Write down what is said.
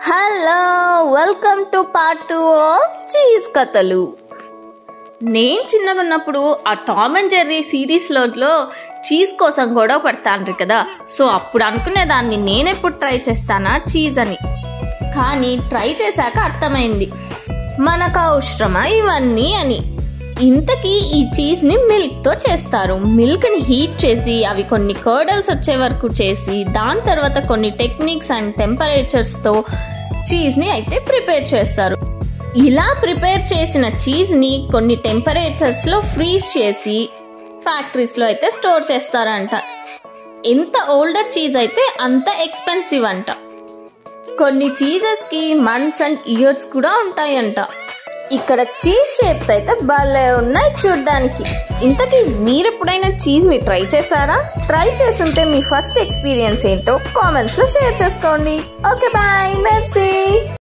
Hello, welcome to part 2 of cheese కథలు. నేను చిన్నగా ఉన్నప్పుడు ఆ టామ్ అండ్ జెర్రీ సిరీస్లో చీజ్ కోసం గొడవ పడతాండ్రు కదా. సో అప్పుడు అనుకునేదాన్ని నేనెప్పుడు ట్రై చేస్తానా చీజ్ అని. కానీ ట్రై చేశాక అర్థమైంది మనకు అవసరమా ఇవన్నీ అని. ఇంతకీ ఈ చీజ్ ని మిల్క్ తో చేస్తారు. మిల్క్ ని హీట్ చేసి అవి కొన్ని కర్డల్స్ వచ్చే వరకు చేసి దాని తర్వాత కొన్ని టెక్నిక్స్ అండ్ టెంపరేచర్స్ తో చీజ్ ని అయితే ప్రిపేర్ చేస్తారు. ఇలా ప్రిపేర్ చేసిన చీజ్ ని కొన్ని టెంపరేచర్స్ లో ఫ్రీజ్ చేసి ఫ్యాక్టరీస్ లో అయితే స్టోర్ చేస్తారంట. ఎంత ఓల్డర్ చీజ్ అయితే అంత ఎక్స్పెన్సివ్ అంట. కొన్ని చీజెస్ కి మంత్స్ అండ్ ఇయర్స్ కూడా ఉంటాయంట. ఇక్కడ చీజ్ షేప్స్ అయితే భలే ఉన్నాయి చూడ్డానికి. ఇంతకీ మీరెప్పుడైనా చీజ్ ని ట్రై చేశారా? ట్రై చేస్తుంటే మీ ఫస్ట్ ఎక్స్పీరియన్స్ ఏంటో కామెంట్స్ లో షేర్ చేసుకోండి. Okay, bye, mercy.